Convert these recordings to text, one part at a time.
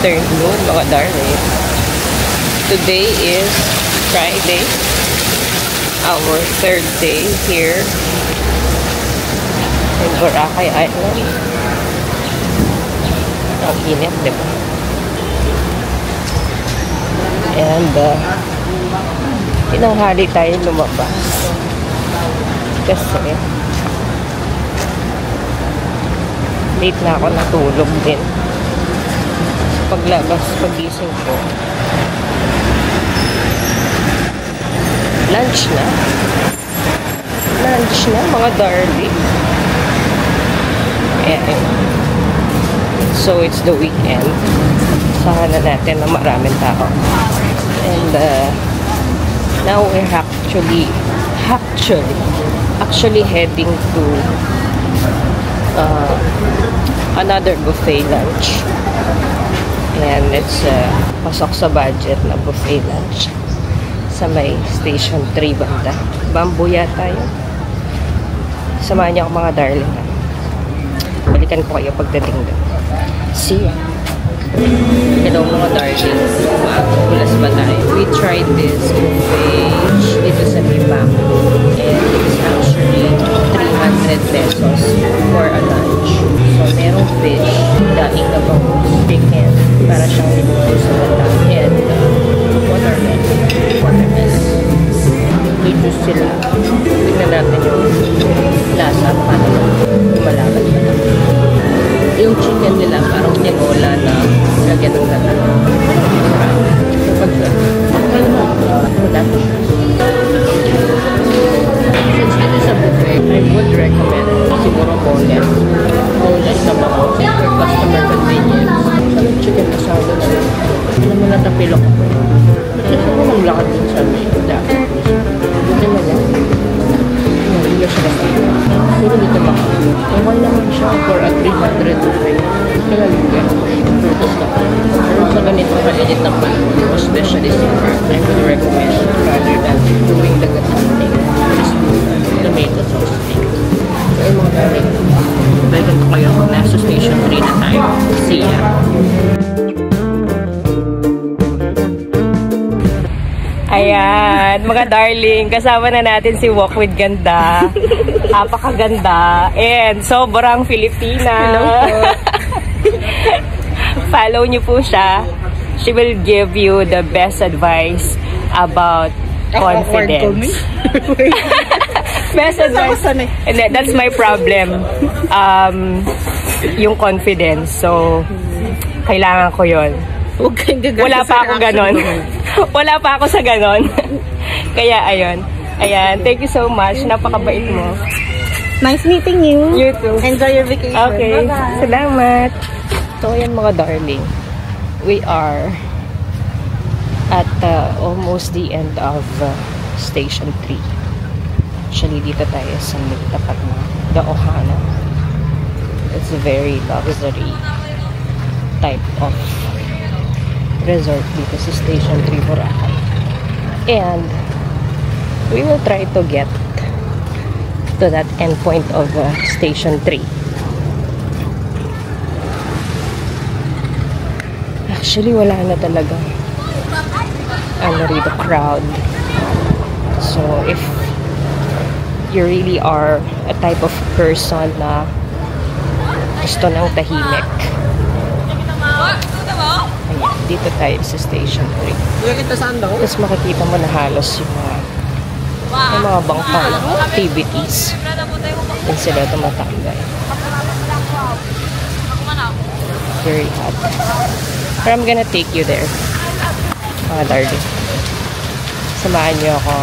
afternoon, mga darling. Today is Friday. Our third day here in Boracay Island. Ang init, diba? And tinanghali tayo lumabas kasi late na ako natulog din. Paglabas, pagising ko, lunch na mga darling. And so it's the weekend. Saka na natin na maraming tao. And now we're actually heading to another buffet lunch. And it's pasok sa budget na buffet lunch sa may Station 3 banda. Bambuya tayo. Samahan niyo ako mga darling. Balikan ko kayo pagdating doon. See ya! Hello mga darling. Kulas ba tayo? We tried this buffet dito sa Lipa. And it's actually 300 pesos for a lunch. So merong fish, dating na bangus, chicken, para siyang niluto sa mata. And watermelon. May juice sila. Tignan natin yung lasa. Paano lumalaban ba na. Yung chicken nila parang tinola na lagyan ng gata. Since it is a buffet, I would recommend siguro boneless. Boneless na mga for customer convenience. Anong chicken masado na lang? Alam mo na tapilok ako. Ito ko nang lakad din sa may dati. Buti na lang. Hindi siya kasi. Pero dito baka. Okay naman siya for a 300 buffet. Kaya lugan. Purpose na. Pero sa ganito kainit na pan, especially super, I would recommend rather than doing the gating is tomato sauce steak. So yung mga galing, balikan ko kayo kung nasa Station 3 na tayo. See ya! Ayan, mga darling, kasama na natin si Walk with Ganda. Apakaganda. And sobrang Filipina. Hello po. Follow niyo po siya. She will give you the best advice about confidence. Best advice. And that's my problem. Yung confidence. So, kailangan ko yun. Wala pa ako ganon. Wala pa ako sa ganon. Kaya, ayun. Ayan. Thank you so much. Napakabait mo. Nice meeting you. You too. Enjoy your vacation. Okay. Bye-bye. Salamat. So, ayan mga darling. We are at almost the end of Station 3. Actually, dito tayo sa may tapat na The Ohana. It's a very luxury type of resort dito sa Station 3 Boracay. And we will try to get to that end point of Station 3. Actually, wala na talaga rito crowd. So, if you really are a type of person na gusto ng tahimik, ayan, dito tayo sa Station 3. Tapos makikita mo na halos yung mga bangkang activities. Doon sila tumatambay. Very hot. But I'm gonna take you there, mga darling. Samahan niyo ako.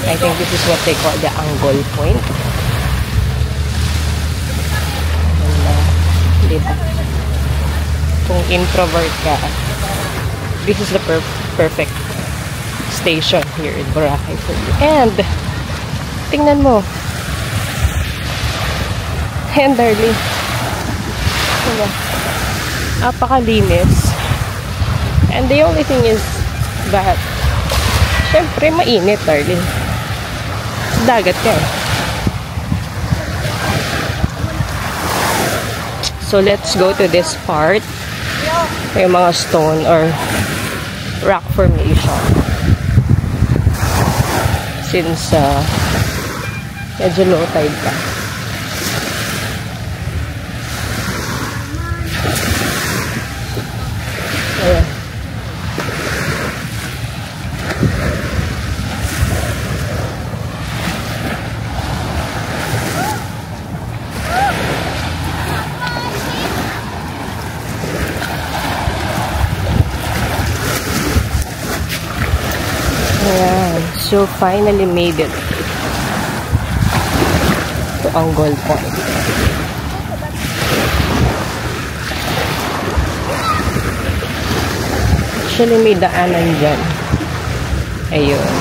I think this is what they call the angle point. And, diba? Kung introvert ka, this is the perfect station here in Boracay for you. And, tingnan mo. And, darling. Diba? Napakalinis. And the only thing is that syempre mainit, darling. Sa dagat ka eh. So let's go to this part May mga stone or rock formation. Since medyo low tide pa. Ayan. Ayan. So, finally made it to Angle Point. Actually, may daanan dyan. Ayun.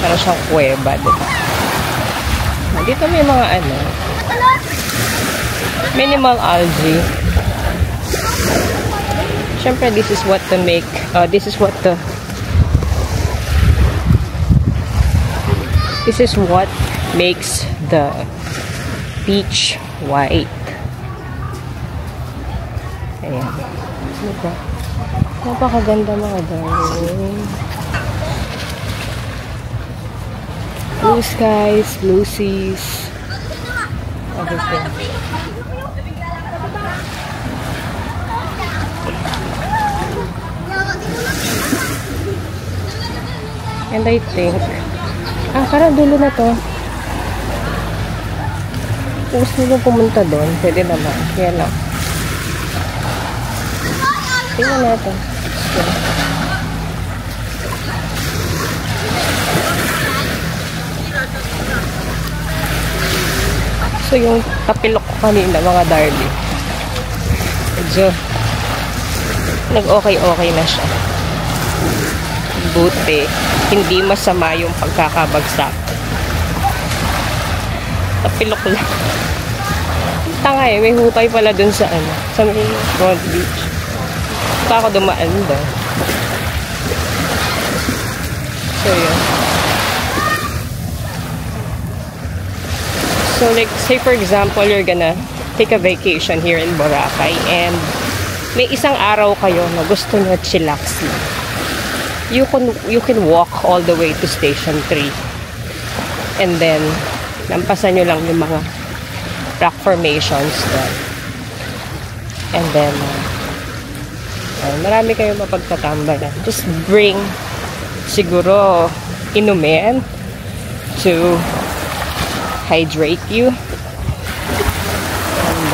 Para siyang kuweba, diba? Dito may mga minimal algae. Siyempre, this is what makes the beach white. Ayan. Diba? Napakaganda mga darling. Blue skies, blue seas, everything. And I think, parang dulo na to. Kung gusto nyo pumunta doon, pwede naman. Kaya lang. Tingnan natin. So, yung tapilok ko kanina, mga darling. Medyo nag-okay-okay na siya. Buti, hindi masama yung pagkakabagsak. Tapilok lang. Tanga may hukay pala dun sa sa may front beach. Pa ako dumaan doon. So, yun. So, like, say for example, you're gonna take a vacation here in Boracay and may isang araw kayo na gusto nyo chillax lang. You can walk all the way to Station 3. And then, lampasan nyo lang yung mga rock formations doon. And then, marami kayong mapagtatambalan. Just bring, siguro, inumin to hydrate you. And,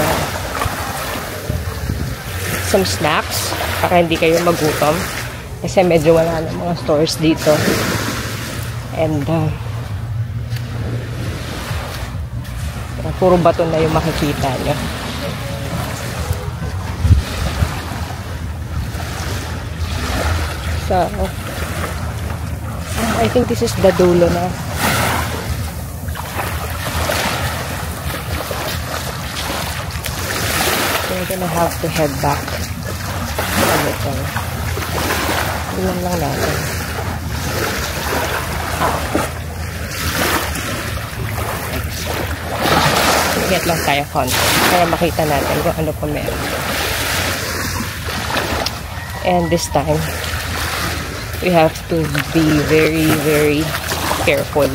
some snacks para hindi kayo magutom. Kasi medyo wala na mga stores dito. And, puro bato na yung makikita nyo. So, I think this is the dulo na. So, we're gonna have to head back. Ilan lang natin. Get lang tayo konti para makita natin kung ano pa meron. And this time, we have to be very, very careful.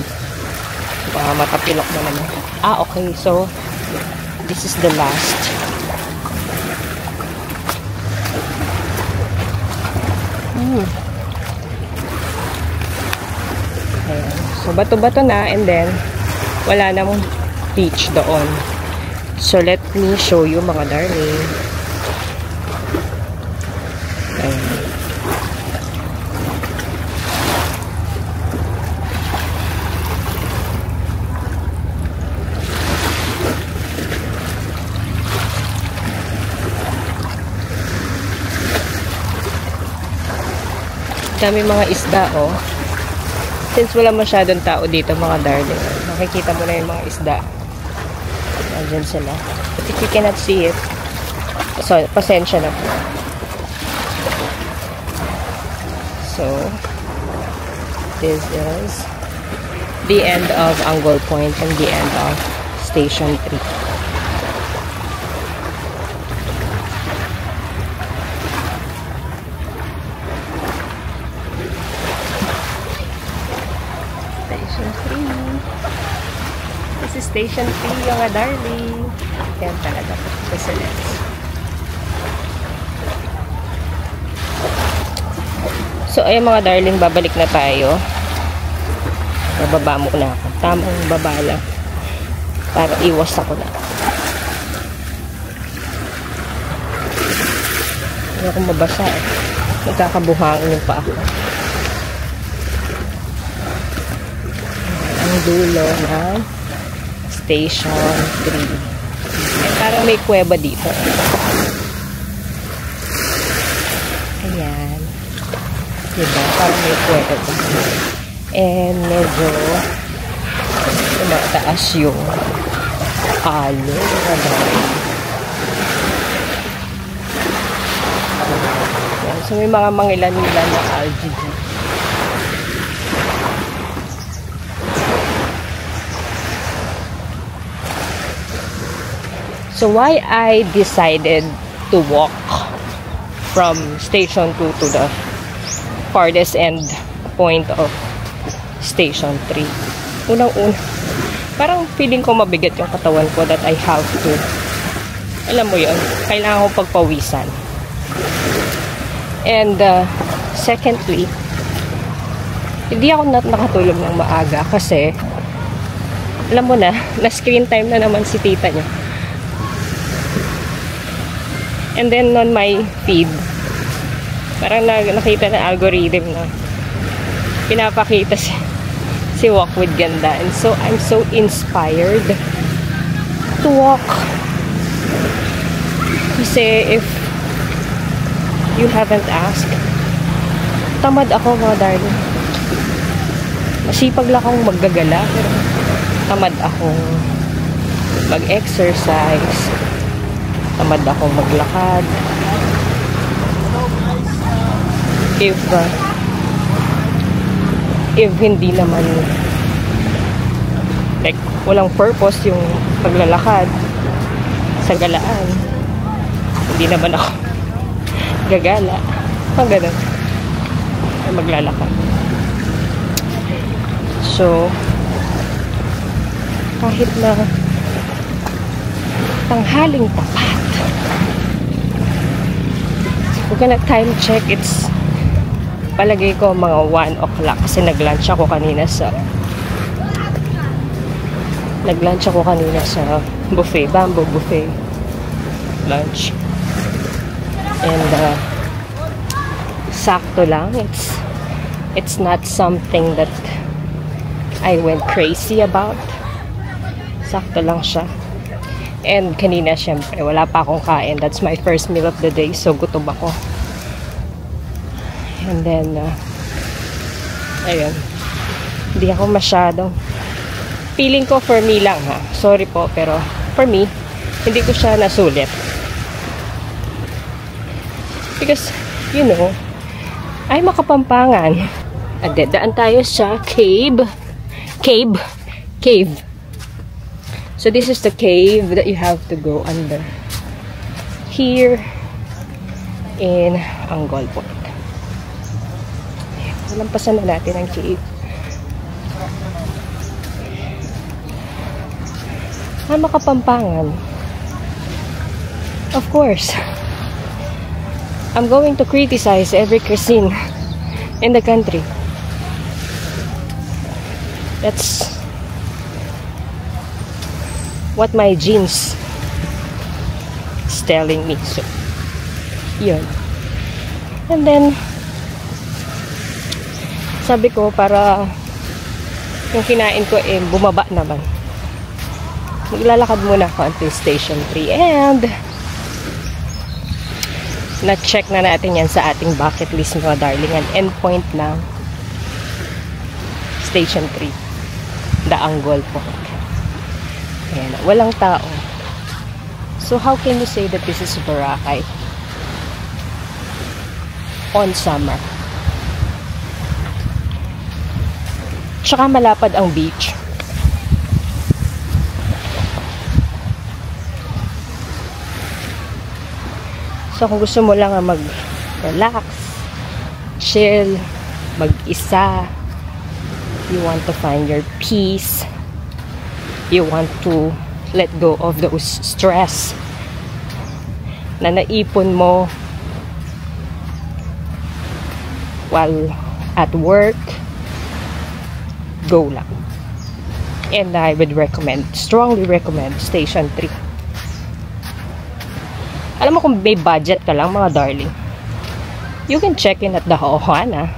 Baka matapilok na naman. Okay. So, this is the last. Ayan. So, bato-bato na and then, wala namang beach doon. So, let me show you mga darling. Ayan. Dami mga isda, oh. Since wala masyadong tao dito, mga darling, makikita mo na yung mga isda. Nandiyan sila. But if you cannot see it, so, pasensya na po. So, this is the end of Angle Point and the end of Station 3. This is Station 3, mga darling. Yan talaga po. Excellent. So, ayun mga darling, babalik na tayo. Bababa muna ako. Tamang baba lang. Para iwas ako na. Hindi ako mabasa eh. Nagkakabuhangin yung pa ako. Ang dulo ng Station 3. Parang may kuweba dito. Ayan. Diba? Parang may kuweba. And medyo tumataas yung alo. Ayan. So may mga mangilan-ilan na algae dito. So why I decided to walk from Station 2 to the farthest end point of Station 3. Unang-una, parang feeling ko mabigat yung katawan ko that I have to, alam mo yun, kailangan kong pagpawisan. And secondly, hindi ako nakatulog ng maaga kasi alam mo na screen time na naman si tita niya. And then on my feed, parang nakita na algorithm na pinapakita si Walk with Ganda. And so I'm so inspired to walk. Kasi if you haven't asked, tamad ako mga darling. Masipag lang akong maggagala, pero tamad akong mag-exercise. Tamad akong maglakad. If hindi naman like walang purpose yung paglalakad sa galaan, hindi naman ako gagala. Pag ganun, ay maglalakad. So kahit na tanghaling tapat, we're gonna time check. It's palagay ko mga 1 o'clock kasi nag-lunch ako kanina sa buffet, Bamboo Buffet lunch. And sakto lang. It's not something that I went crazy about. Sakto lang siya. And kanina syempre wala pa akong kain. That's my first meal of the day, so gutom ako. And then ayun, hindi ako masyadong, feeling ko for me lang ha, sorry po, pero for me hindi ko siya nasulit because you know, ay Makapampangan. Daan tayo sa cave. So this is the cave that you have to go under here in Anggol Point. Lampasan na natin ang cave. Makapampangan. Of course, I'm going to criticize every cuisine in the country. That's what my genes is telling me. So, yun. And then, sabi ko, para yung kinain ko bumaba naman, maglalakad muna ako until Station 3. And na-check na natin yan sa ating bucket list mga darling. Ang endpoint ng Station 3, the Anggol Point. Ayan, walang tao. So how can you say that this is Boracay on summer? Tsaka malapad ang beach. So kung gusto mo lang mag-relax, chill, mag-isa, you want to find your peace, you want to let go of those stress na naipon mo while at work, go lang. And I would recommend, strongly recommend, Station 3. Alam mo, kung may budget ka lang, mga darling, you can check in at the Ohana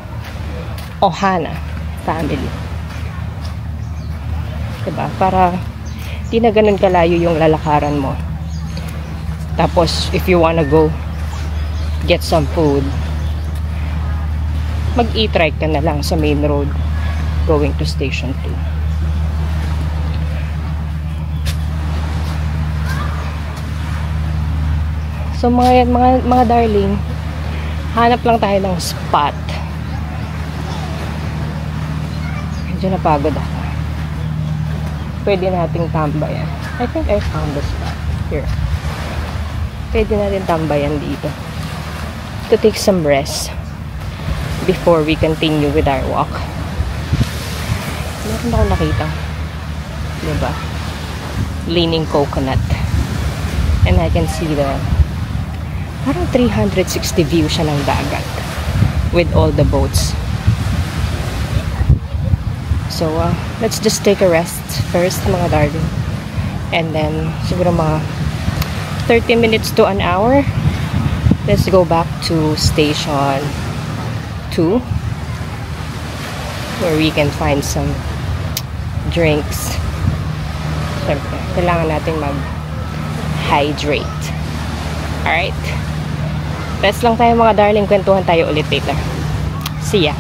family. Diba? Para di na ganun kalayo yung lalakaran mo. Tapos, if you wanna go get some food, mag-e-trike ka na lang sa main road going to Station 2. So mga darling, hanap lang tayo ng spot. Medyo napagod ako. Pwede nating tambayan. I think I found the spot. Here. Pwede natin tambayan dito. To take some rest before we continue with our walk. Meron akong nakita. Diba? Leaning coconut. And I can see the parang 360 view siya ng dagat with all the boats. So, let's just take a rest first, mga darling. And then, siguro mga 30 minutes to an hour, let's go back to Station 2 where we can find some drinks. Siyempre, kailangan natin mag-hydrate. Alright? Rest lang tayo, mga darling. Kwentuhan tayo ulit later. See ya!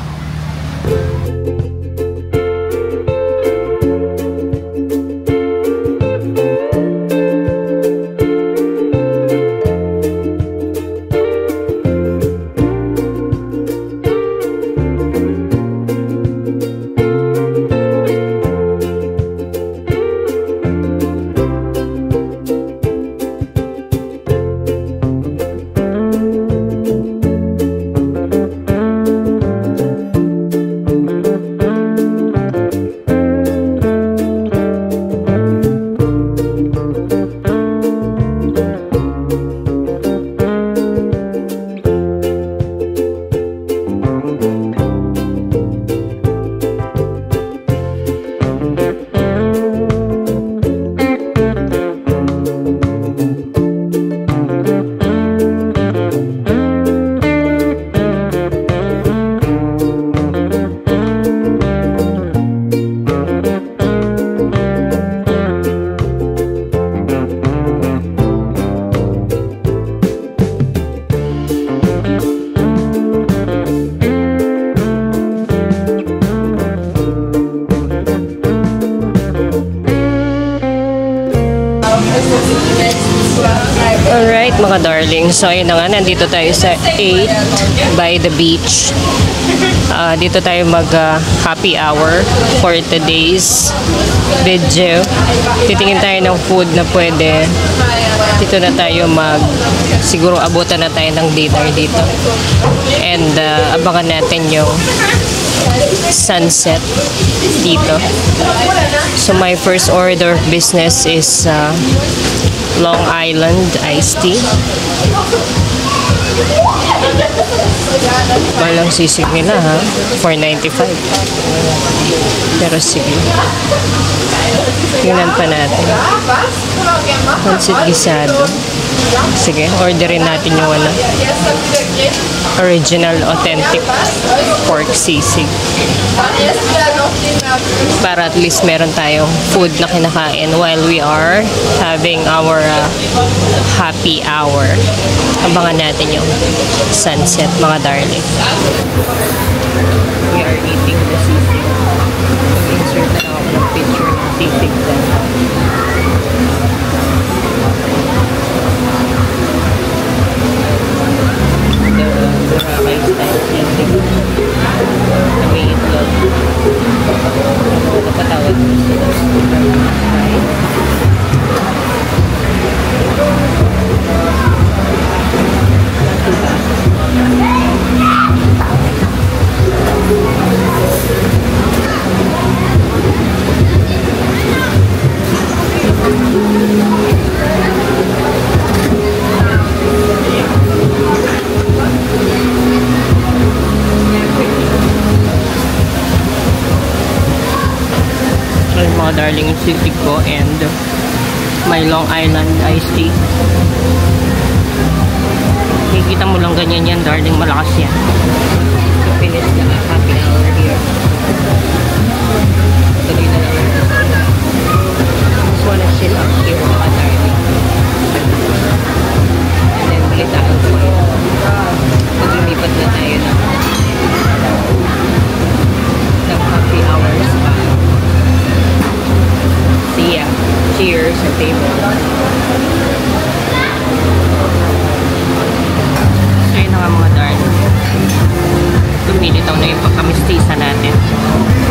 Alright, mga darling. So, ayun na nga. Nandito tayo sa 8 by the beach. Dito tayo mag-happy hour for today's video. Titingin tayo ng food na pwede. Dito na tayo siguro abutan na tayo ng dinner dito. And abangan natin yung sunset dito. So, my first order of business is Long Island iced tea. Walang sisig nila, ha? $4.95. Pero sige. Tingnan pa natin. Pancit gisado. Sige, orderin natin yung original, authentic pork sisig. Para at least meron tayong food na kinakain while we are having our happy hour. Abangan natin yung sunset, mga darling. We are eating the sisig. Insert na ako ng picture ng sisig dyan. yung sisig ko and my Long Island iced tea. Kikita mo lang ganyan yan, darling. Malakas yan. So, finish na happy hour here. Tuloy na lang. Just wanna chill up here, mga darling. And then, balitaan ko yun. Pag-lumipat na tayo ng happy hours pa. See ya. Cheers sa table. So yun na nga mga darling. Lumilitaw na yung pagkamistisa natin.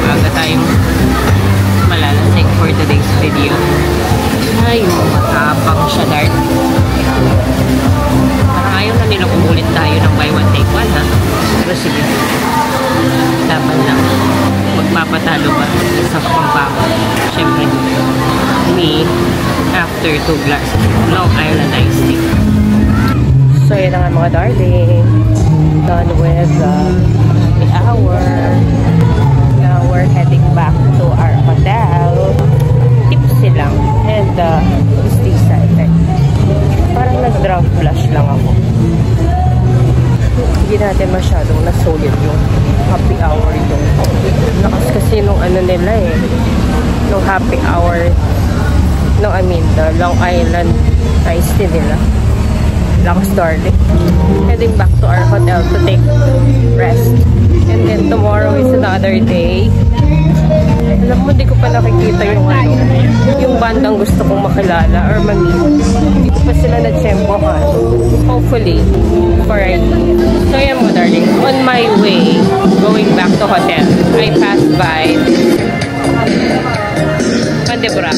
Maaga tayong malalasing for today's video. Ay, matapang siya darling. Parang ayaw na nila kumulit tayo ng buy one take one ha. Pero sige. Dapat lang. Magpapatalo ba sa pampako? Siyempre, me, after 2 glasses Long Island iced tea. So, yun na nga mga darling. Done with the hour. Now, we're heading back to our hotel. Tipsy lang. And, stay silent. Parang nag-drunk flush lang ako. Hindi natin masyadong nasulit yung happy hour yung lakas kasi nung ano nila eh nung happy hour no I mean the Long Island iced tea nila. Lakas darling. Heading back to our hotel to take rest and then tomorrow is another day. Alam mo, di ko pa nakikita yung yung bandang gusto kong makilala or ma-meet. Hindi ko pa sila na-tsempohan. Hopefully, Friday. So yan mo, darling. On my way, going back to hotel, I passed by Pandebra.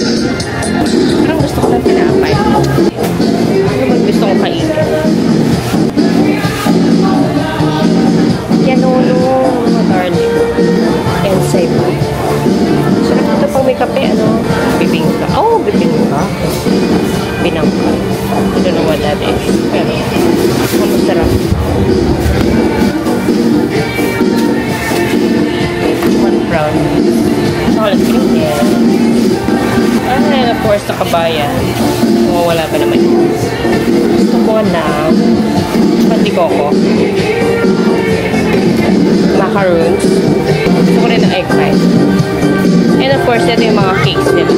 Parang gusto ko lang pinapay. Ano man gusto kong kainin? Yan, no, darling. Inside mo. Sarap ito pag may kape, ano? Bibingka. Oh, bibingka. Binangka. I don't know what that is. Pero, masarap. One brown. Solid drink yan. And of course, nakabayan. Wala pa naman yun. Gusto ko na pati koko. Macaroons. Gusto ko rin ng egg pie. And of course, ito yung mga cakes nila.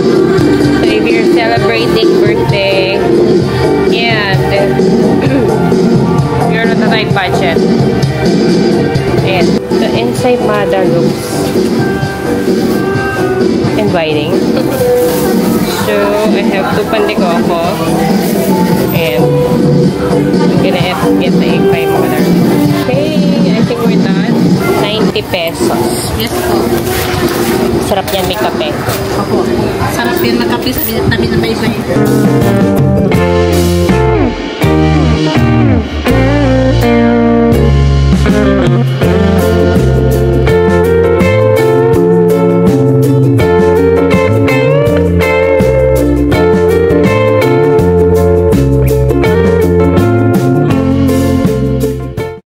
So if you're celebrating birthday, and you're not a tight budget, and the inside Mada looks inviting. So I have 2 pandikoko, and I'm gonna get the egg pie mga darling. Okay, I think we're done. 90 pesos. Yes po. Sarap yan, may kape. Opo. Sarap yan magkape sa tabi ng baybay.